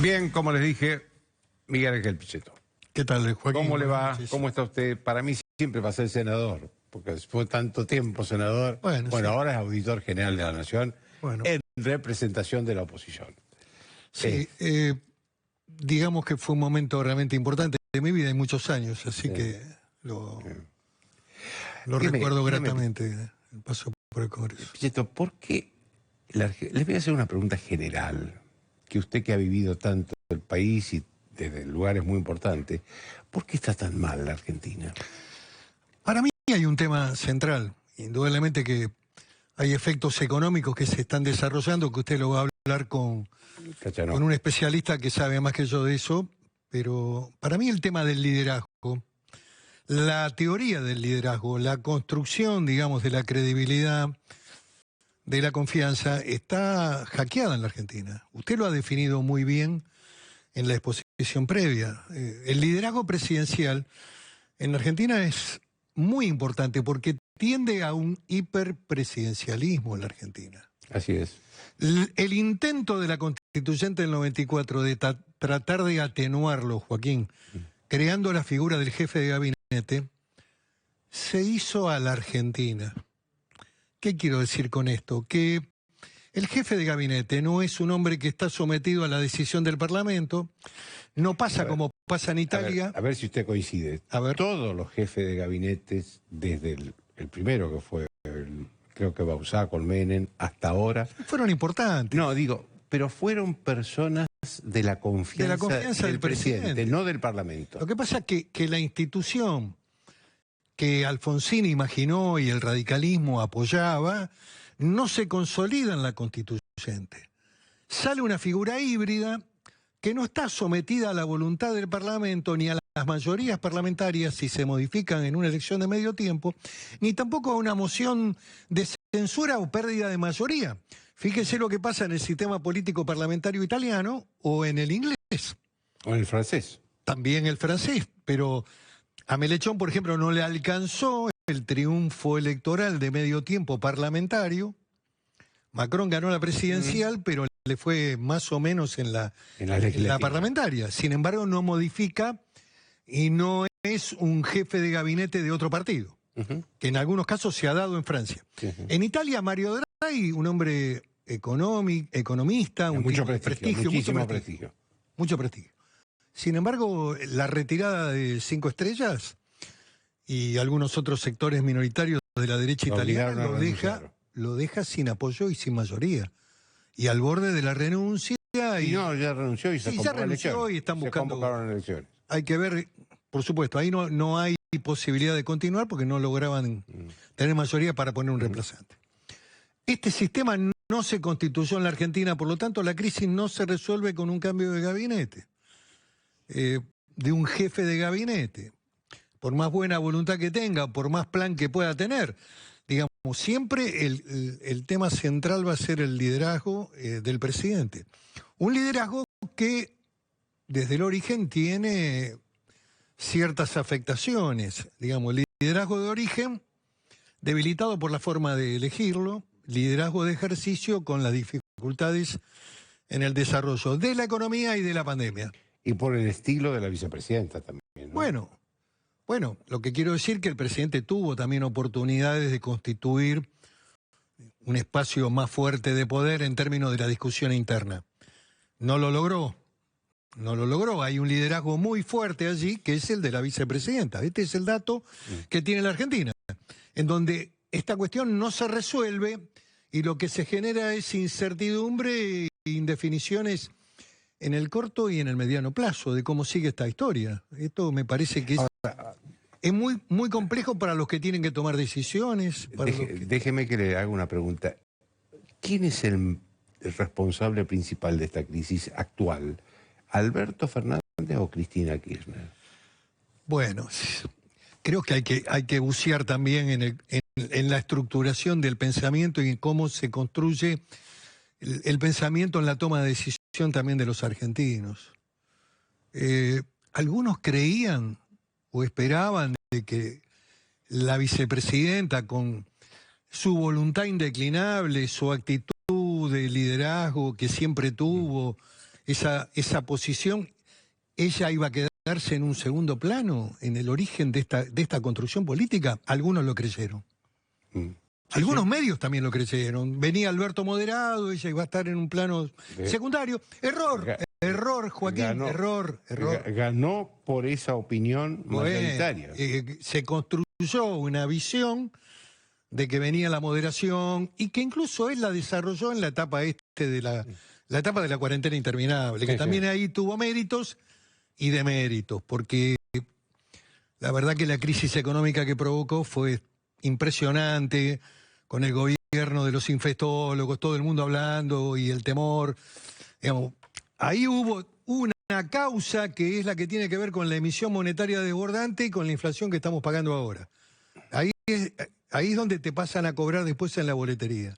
Bien, como les dije, Miguel Ángel Pichetto. ¿Qué tal, Joaquín? ¿Cómo le va? Noches. ¿Cómo está usted? Para mí siempre va a ser senador, porque fue tanto tiempo senador. Bueno, sí. Ahora es auditor general de la Nación Bueno. en representación de la oposición. Sí, digamos que fue un momento realmente importante de mi vida, hay muchos años, así que lo recuerdo gratamente, el paso por el Congreso. Pichetto, ¿por qué? Les voy a hacer una pregunta general, que usted que ha vivido tanto el país y desde lugares muy importantes, ¿por qué está tan mal la Argentina? Para mí hay un tema central, indudablemente que hay efectos económicos que se están desarrollando, que usted lo va a hablar con un especialista que sabe más que yo de eso, pero para mí el tema del liderazgo, la teoría del liderazgo, la construcción, digamos, de la credibilidad, de la confianza, está hackeada en la Argentina. Usted lo ha definido muy bien en la exposición previa. El liderazgo presidencial en la Argentina es muy importante porque tiende a un hiperpresidencialismo en la Argentina. Así es. El intento de la constituyente del 94 de tratar de atenuarlo, Joaquín, creando la figura del jefe de gabinete, se hizo a la Argentina. ¿Qué quiero decir con esto? Que el jefe de gabinete no es un hombre que está sometido a la decisión del Parlamento, no pasa como pasa en Italia. A ver si usted coincide. A ver. Todos los jefes de gabinetes, desde el primero que fue, creo que Bauzá con Menem, hasta ahora... Fueron importantes. No, digo, pero fueron personas de la confianza del presidente, no del Parlamento. Lo que pasa es que la institución que Alfonsín imaginó y el radicalismo apoyaba, no se consolida en la constituyente. Sale una figura híbrida que no está sometida a la voluntad del Parlamento ni a las mayorías parlamentarias si se modifican en una elección de medio tiempo, ni tampoco a una moción de censura o pérdida de mayoría. Fíjese lo que pasa en el sistema político parlamentario italiano o en el inglés. O en el francés. También el francés, pero a Melechón, por ejemplo, no le alcanzó el triunfo electoral de medio tiempo parlamentario. Macron ganó la presidencial, pero le fue más o menos en la parlamentaria. Sin embargo, no modifica y no es un jefe de gabinete de otro partido, que en algunos casos se ha dado en Francia. En Italia, Mario Draghi, un hombre economista, un mucho prestigio, muchísimo prestigio. Mucho prestigio. Sin embargo, la retirada de 5 estrellas y algunos otros sectores minoritarios de la derecha italiana lo deja sin apoyo y sin mayoría. Y al borde de la renuncia. Y no, ya renunció y ya renunció y están buscando. Elecciones. Hay que ver, por supuesto, ahí no hay posibilidad de continuar porque no lograban tener mayoría para poner un reemplazante. Este sistema no se constituyó en la Argentina, por lo tanto la crisis no se resuelve con un cambio de gabinete. De un jefe de gabinete, por más buena voluntad que tenga, por más plan que pueda tener, digamos, siempre el tema central va a ser el liderazgo del presidente. Un liderazgo que desde el origen tiene ciertas afectaciones, digamos, liderazgo de origen debilitado por la forma de elegirlo, liderazgo de ejercicio con las dificultades en el desarrollo de la economía y de la pandemia. Y por el estilo de la vicepresidenta también, ¿no? Bueno, lo que quiero decir es que el presidente tuvo también oportunidades de constituir un espacio más fuerte de poder en términos de la discusión interna. No lo logró. Hay un liderazgo muy fuerte allí, que es el de la vicepresidenta. Este es el dato que tiene la Argentina, en donde esta cuestión no se resuelve y lo que se genera es incertidumbre e indefiniciones en el corto y en el mediano plazo de cómo sigue esta historia. Esto me parece que es muy, muy complejo para los que tienen que tomar decisiones. Déjeme que le haga una pregunta. ¿Quién es el responsable principal de esta crisis actual? ¿Alberto Fernández o Cristina Kirchner? Bueno, creo que hay que bucear también en la estructuración del pensamiento y en cómo se construye el pensamiento en la toma de decisión también de los argentinos. Algunos creían o esperaban de que la vicepresidenta, con su voluntad indeclinable, su actitud de liderazgo que siempre tuvo esa posición, ella iba a quedarse en un segundo plano, en el origen de esta construcción política. Algunos lo creyeron. Algunos medios también lo creyeron. Venía Alberto moderado, ella iba a estar en un plano secundario. Error, Joaquín, error. Ganó por esa opinión mayoritaria. Se construyó una visión de que venía la moderación y que incluso él la desarrolló en la etapa de la etapa de la cuarentena interminable, que también ahí tuvo méritos y deméritos, porque la verdad que la crisis económica que provocó fue impresionante, con el gobierno de los infectólogos, todo el mundo hablando y el temor. Digamos, ahí hubo una causa que es la que tiene que ver con la emisión monetaria desbordante y con la inflación que estamos pagando ahora. Ahí es donde te pasan a cobrar después en la boletería.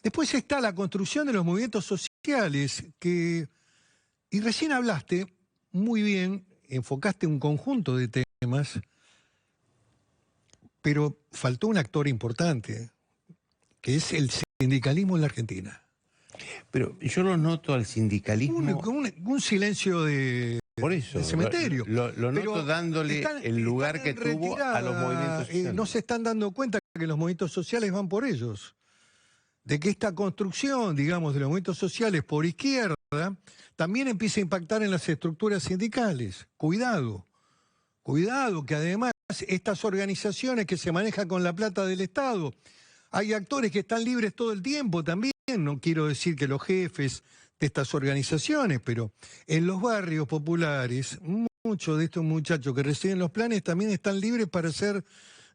Después está la construcción de los movimientos sociales, y recién hablaste muy bien, enfocaste un conjunto de temas, pero faltó un actor importante, que es el sindicalismo en la Argentina. Pero yo lo noto al sindicalismo... Un silencio de cementerio. Lo noto dándole el lugar que tuvo a los movimientos sociales. No se están dando cuenta que los movimientos sociales van por ellos. De que esta construcción, digamos, de los movimientos sociales por izquierda, también empieza a impactar en las estructuras sindicales. Cuidado, que además estas organizaciones que se manejan con la plata del Estado, hay actores que están libres todo el tiempo también. No quiero decir que los jefes de estas organizaciones, pero en los barrios populares, muchos de estos muchachos que reciben los planes también están libres para hacer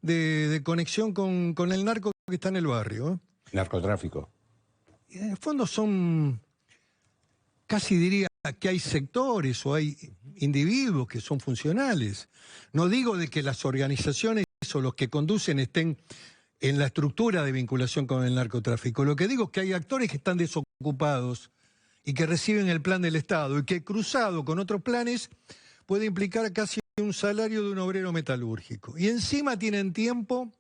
de conexión con el narco que está en el barrio. Narcotráfico. Y en el fondo son, casi diría que hay sectores o hay individuos que son funcionales. No digo de que las organizaciones o los que conducen estén en la estructura de vinculación con el narcotráfico. Lo que digo es que hay actores que están desocupados y que reciben el plan del Estado y que cruzado con otros planes puede implicar casi un salario de un obrero metalúrgico. Y encima tienen tiempo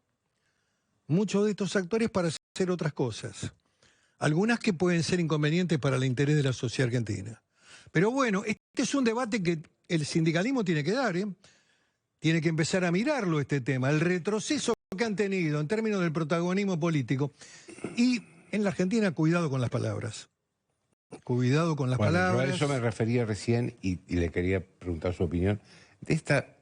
muchos de estos actores para hacer otras cosas. Algunas que pueden ser inconvenientes para el interés de la sociedad argentina. Pero bueno, este es un debate que el sindicalismo tiene que dar, Tiene que empezar a mirarlo este tema, el retroceso que han tenido en términos del protagonismo político. Y en la Argentina, cuidado con las palabras. Cuidado con las palabras. Yo a eso me refería recién y le quería preguntar su opinión de esta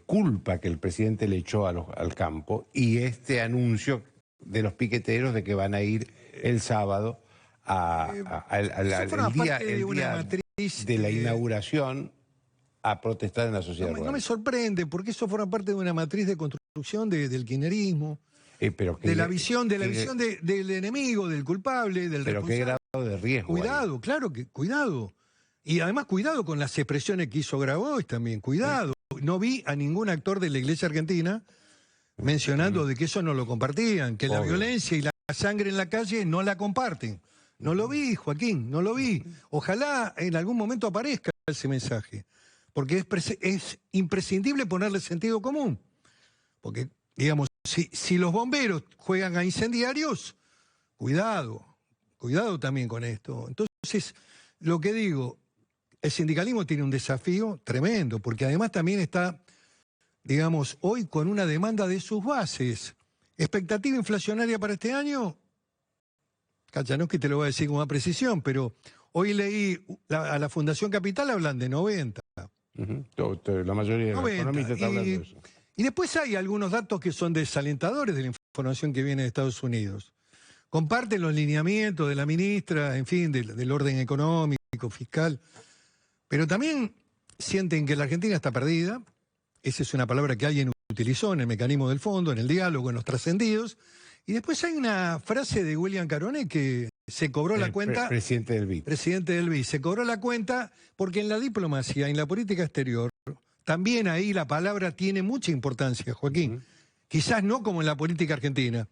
culpa que el presidente le echó al campo y este anuncio de los piqueteros de que van a ir el sábado el día de la inauguración a protestar en la sociedad rural. No me sorprende, porque eso forma parte de una matriz de construcción del kirchnerismo, de la visión del enemigo, del culpable, del responsable. Pero qué grado de riesgo. Cuidado, claro que cuidado. Y además cuidado con las expresiones que hizo Grabois también, cuidado. No vi a ningún actor de la Iglesia Argentina mencionando de que eso no lo compartían, que la violencia y la sangre en la calle no la comparten. No lo vi, Joaquín, no lo vi. Ojalá en algún momento aparezca ese mensaje, porque es imprescindible ponerle sentido común. Porque, digamos, si los bomberos juegan a incendiarios, cuidado también con esto. Entonces, lo que digo, el sindicalismo tiene un desafío tremendo, porque además también está, digamos, hoy con una demanda de sus bases. ¿Expectativa inflacionaria para este año? Kachanowski te lo voy a decir con más precisión, pero hoy leí a la Fundación Capital hablan de 90. La mayoría de los economistas está hablando de eso. Y después hay algunos datos que son desalentadores de la información que viene de Estados Unidos. Comparten los lineamientos de la ministra, en fin, del orden económico, fiscal, pero también sienten que la Argentina está perdida. Esa es una palabra que alguien utilizó en el mecanismo del fondo, en el diálogo, en los trascendidos. Y después hay una frase de William Caroné que se cobró la cuenta... Presidente del BID. Presidente del BID. Se cobró la cuenta porque en la diplomacia, en la política exterior, también ahí la palabra tiene mucha importancia, Joaquín. Quizás no como en la política argentina,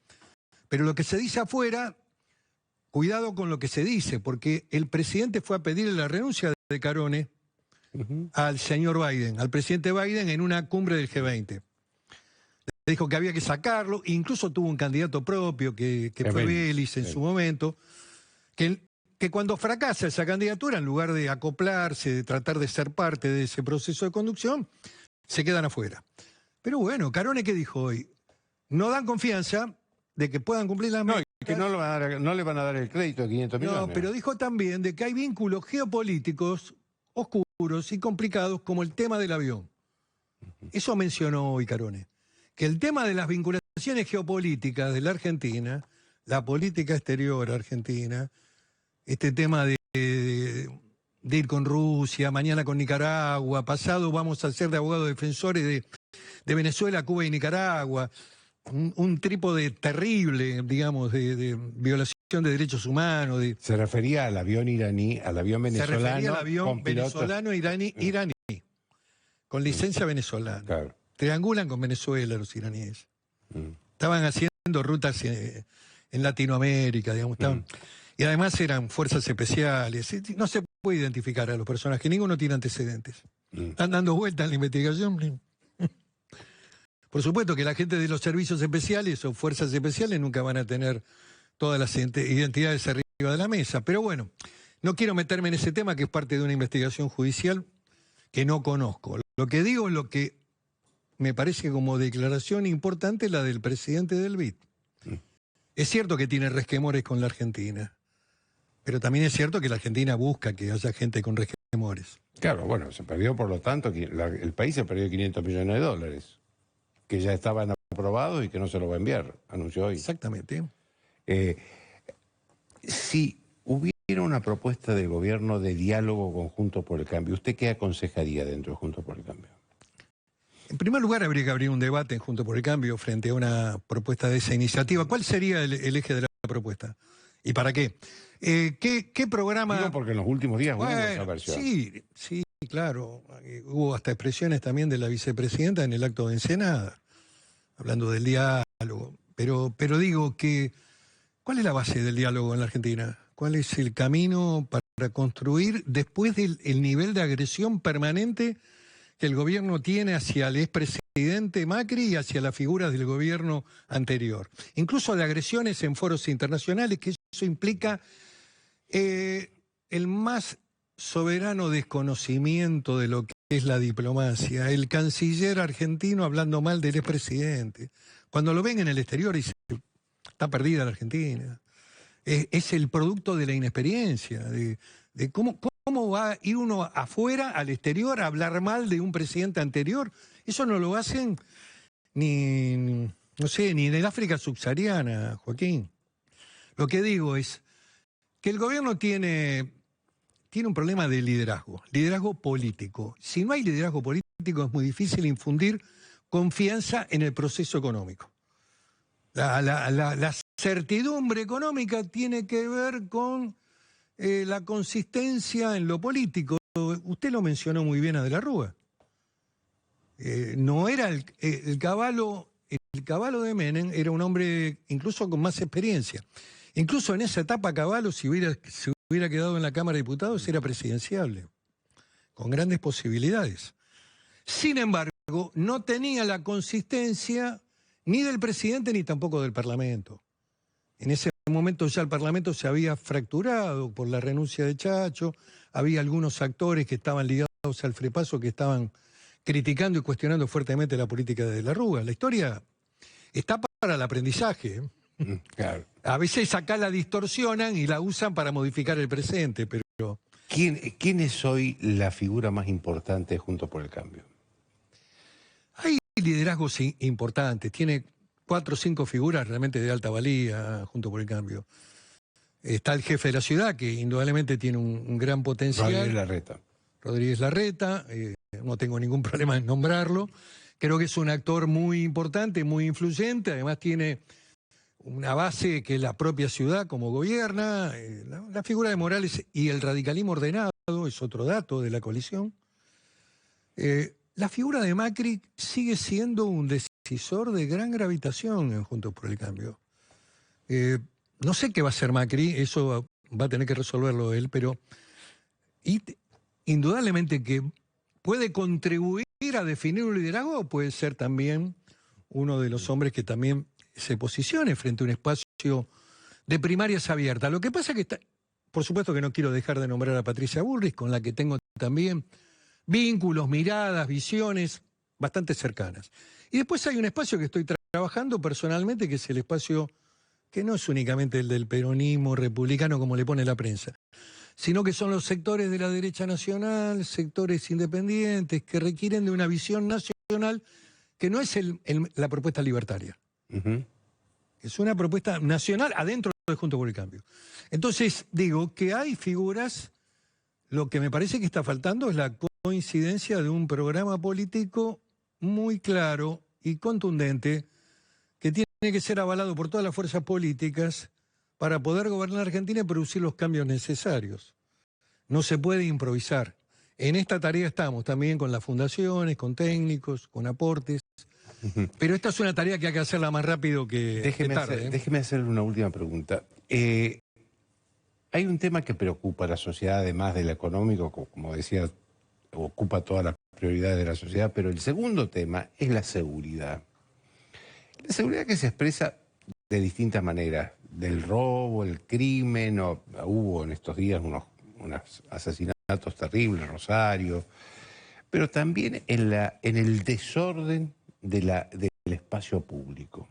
pero lo que se dice afuera, cuidado con lo que se dice, porque el presidente fue a pedirle la renuncia de Caroné al señor Biden, al presidente Biden, en una cumbre del G20. Dijo que había que sacarlo, incluso tuvo un candidato propio que fue Vélez en su momento, que que cuando fracasa esa candidatura, en lugar de acoplarse, de tratar de ser parte de ese proceso de conducción, se quedan afuera. Pero bueno, Carone, ¿qué dijo hoy? No dan confianza de que puedan cumplir las metas. Que no le van a dar el crédito de 500 millones. No, pero dijo también de que hay vínculos geopolíticos oscuros y complicados como el tema del avión. Eso mencionó hoy Carone. Que el tema de las vinculaciones geopolíticas de la Argentina, la política exterior argentina, este tema de ir con Rusia, mañana con Nicaragua, pasado vamos a ser de abogados defensores de Venezuela, Cuba y Nicaragua, un trípode terrible, digamos, de violación de derechos humanos. Se refería al avión iraní, al avión venezolano. Se refería al avión venezolano iraní, con licencia venezolana. Claro. Triangulan con Venezuela los iraníes. Estaban haciendo rutas en Latinoamérica, digamos. Y además eran fuerzas especiales. No se puede identificar a los personajes, ninguno tiene antecedentes. Están dando vueltas en la investigación. Por supuesto que la gente de los servicios especiales o fuerzas especiales nunca van a tener todas las identidades arriba de la mesa. Pero bueno, no quiero meterme en ese tema que es parte de una investigación judicial que no conozco. Lo que digo es lo que me parece como declaración importante, la del presidente del BID. Es cierto que tiene resquemores con la Argentina, pero también es cierto que la Argentina busca que haya gente con resquemores. Claro, bueno, se perdió, por lo tanto, el país se perdió 500 millones de dólares, que ya estaban aprobados y que no se lo va a enviar, anunció hoy. Exactamente. Si hubiera una propuesta del gobierno de diálogo con Juntos por el Cambio, ¿usted qué aconsejaría dentro de Juntos por el Cambio? En primer lugar, habría que abrir un debate en Juntos por el Cambio frente a una propuesta de esa iniciativa. ¿Cuál sería el eje de la propuesta? ¿Y para qué? ¿Qué programa...? Digo porque en los últimos días hubo esa versión. Sí, claro. Hubo hasta expresiones también de la vicepresidenta en el acto de Ensenada, hablando del diálogo. Pero digo que, ¿cuál es la base del diálogo en la Argentina? ¿Cuál es el camino para construir después del nivel de agresión permanente que el gobierno tiene hacia el expresidente Macri y hacia las figuras del gobierno anterior? Incluso de agresiones en foros internacionales, que eso implica el más soberano desconocimiento de lo que es la diplomacia. El canciller argentino hablando mal del expresidente. Cuando lo ven en el exterior dice, está perdida la Argentina. Es el producto de la inexperiencia, de cómo va a ir uno afuera, al exterior, a hablar mal de un presidente anterior. Eso no lo hacen ni en el África subsahariana, Joaquín. Lo que digo es que el gobierno tiene un problema de liderazgo político. Si no hay liderazgo político es muy difícil infundir confianza en el proceso económico. La certidumbre económica tiene que ver con la consistencia en lo político. Usted lo mencionó muy bien a De la Rúa. No era el caballo de Menem, era un hombre incluso con más experiencia. Incluso en esa etapa Caballo, si hubiera quedado en la Cámara de Diputados, era presidenciable, con grandes posibilidades. Sin embargo, no tenía la consistencia ni del presidente ni tampoco del Parlamento. En ese momento ya el Parlamento se había fracturado por la renuncia de Chacho, había algunos actores que estaban ligados al Frepaso que estaban criticando y cuestionando fuertemente la política de la Rúa. La historia está para el aprendizaje. Claro. A veces acá la distorsionan y la usan para modificar el presente, pero... ¿Quién es hoy la figura más importante de Juntos por el Cambio? Hay liderazgos importantes, tiene 4 o 5 figuras realmente de alta valía Juntos por el Cambio. Está el jefe de la ciudad, que indudablemente tiene un gran potencial. Rodríguez Larreta, no tengo ningún problema en nombrarlo. Creo que es un actor muy importante, muy influyente, además tiene una base que es la propia ciudad como gobierna. La figura de Morales y el radicalismo ordenado es otro dato de la coalición. La figura de Macri sigue siendo un decisor de gran gravitación en Juntos por el Cambio. No sé qué va a hacer Macri, eso va a tener que resolverlo él, pero indudablemente que puede contribuir a definir un liderazgo, o puede ser también uno de los hombres que también se posicione frente a un espacio de primarias abiertas. Lo que pasa es que por supuesto que no quiero dejar de nombrar a Patricia Bullrich, con la que tengo también vínculos, miradas, visiones bastante cercanas. Y después hay un espacio que estoy trabajando personalmente, que es el espacio que no es únicamente el del peronismo republicano, como le pone la prensa, sino que son los sectores de la derecha nacional, sectores independientes, que requieren de una visión nacional que no es la propuesta libertaria. Es una propuesta nacional adentro de Juntos por el Cambio. Entonces, digo que hay figuras, lo que me parece que está faltando es la coincidencia de un programa político muy claro y contundente, que tiene que ser avalado por todas las fuerzas políticas para poder gobernar Argentina y producir los cambios necesarios. No se puede improvisar. En esta tarea estamos también con las fundaciones, con técnicos, con aportes. Pero esta es una tarea que hay que hacerla más rápido que tarde. Déjeme hacerle una última pregunta. Hay un tema que preocupa a la sociedad, además del económico, como decía, ocupa todas las prioridades de la sociedad, pero el segundo tema es la seguridad. La seguridad que se expresa de distintas maneras, del robo, el crimen, hubo en estos días unos asesinatos terribles, Rosario, pero también en el desorden del espacio público.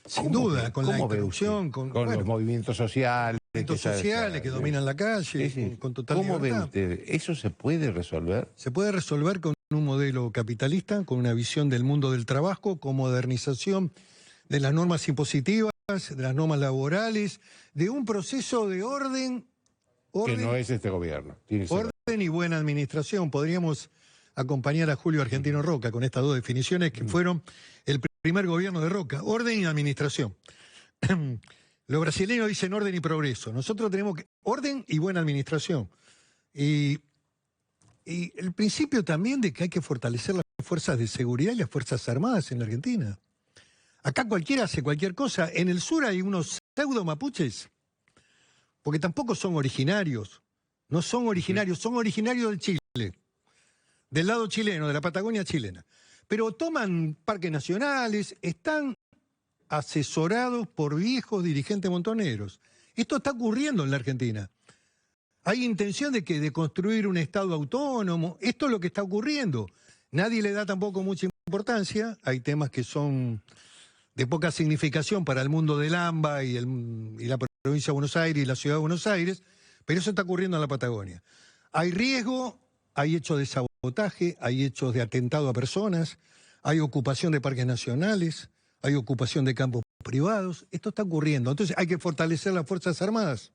Sin duda, con la corrupción, con los movimientos sociales. Que dominan la calle, sí. con total ¿Cómo libertad. ve usted? ¿Eso se puede resolver? Se puede resolver con un modelo capitalista, con una visión del mundo del trabajo, con modernización de las normas impositivas, de las normas laborales, de un proceso de orden que no es este gobierno. Orden y buena administración. Podríamos acompañar a Julio Argentino Roca con estas dos definiciones que fueron el primer gobierno de Roca. Orden y administración. Los brasileños dicen orden y progreso. Nosotros tenemos orden y buena administración. Y el principio también de que hay que fortalecer las fuerzas de seguridad y las fuerzas armadas en la Argentina. Acá cualquiera hace cualquier cosa. En el sur hay unos pseudo mapuches, porque tampoco son originarios. No son originarios, son originarios del Chile, del lado chileno, de la Patagonia chilena. Pero toman parques nacionales, están asesorados por viejos dirigentes montoneros. Esto está ocurriendo en la Argentina. Hay intención de construir un Estado autónomo. Esto es lo que está ocurriendo. Nadie le da tampoco mucha importancia. Hay temas que son de poca significación para el mundo del AMBA y la provincia de Buenos Aires y la ciudad de Buenos Aires, pero eso está ocurriendo en la Patagonia. Hay riesgo, hay hechos de sabotaje, hay hechos de atentado a personas, hay ocupación de parques nacionales, hay ocupación de campos privados. Esto está ocurriendo. Entonces hay que fortalecer las Fuerzas Armadas.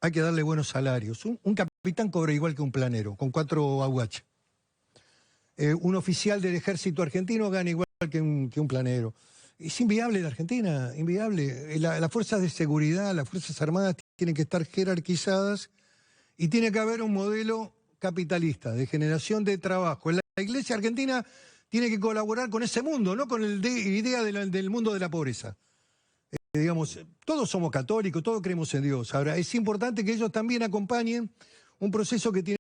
Hay que darle buenos salarios. Un capitán cobra igual que un planero, con 4 aguaches. Un oficial del ejército argentino gana igual que un planero. Es inviable la Argentina, inviable. Las fuerzas de seguridad, las Fuerzas Armadas tienen que estar jerarquizadas y tiene que haber un modelo capitalista, de generación de trabajo. La Iglesia argentina tiene que colaborar con ese mundo, no con la idea del mundo de la pobreza. Digamos, todos somos católicos, todos creemos en Dios. Ahora, es importante que ellos también acompañen un proceso que tiene